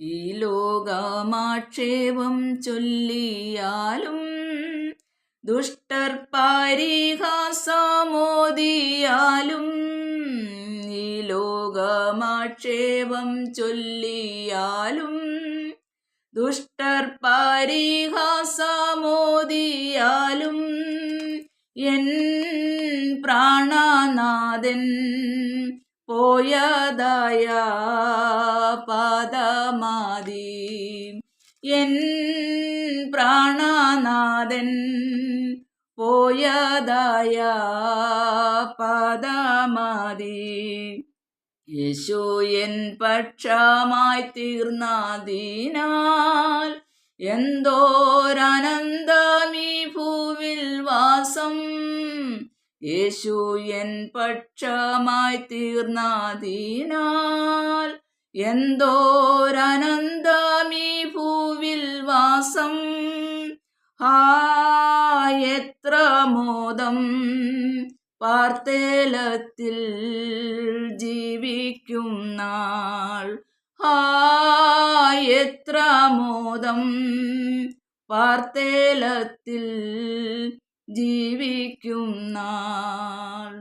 ഈ ലോകമാക്ഷേപം ചൊല്ലിയാലും ദുഷ്ടർ പരിഹാസമോദിയാലും ഈ ലോകമാക്ഷേപം ചൊല്ലിയാലും ദുഷ്ടർ പരിഹാസമോദിയാലും N പ്രാണനാഥൻ പോയതായ പദമാതി N പ്രാണനാഥൻ പോയതായ പദമാതി യേശു N പക്ഷമായി തീർന്നതിനാൽ എന്തോരാനന്ദമീ ഭൂവിൽ വാസം യേശു എൻ പക്ഷമായി തീർന്നതിനാൽ എന്തോരാനന്ദമീ ഭൂവിൽ വാസം എത്ര മോദം പാർത്തേലത്തിൽ ജീവിക്കും നാൾ എത്ര മോദം പാർത്തേലത്തിൽ ജീവിക്കും നാൾ.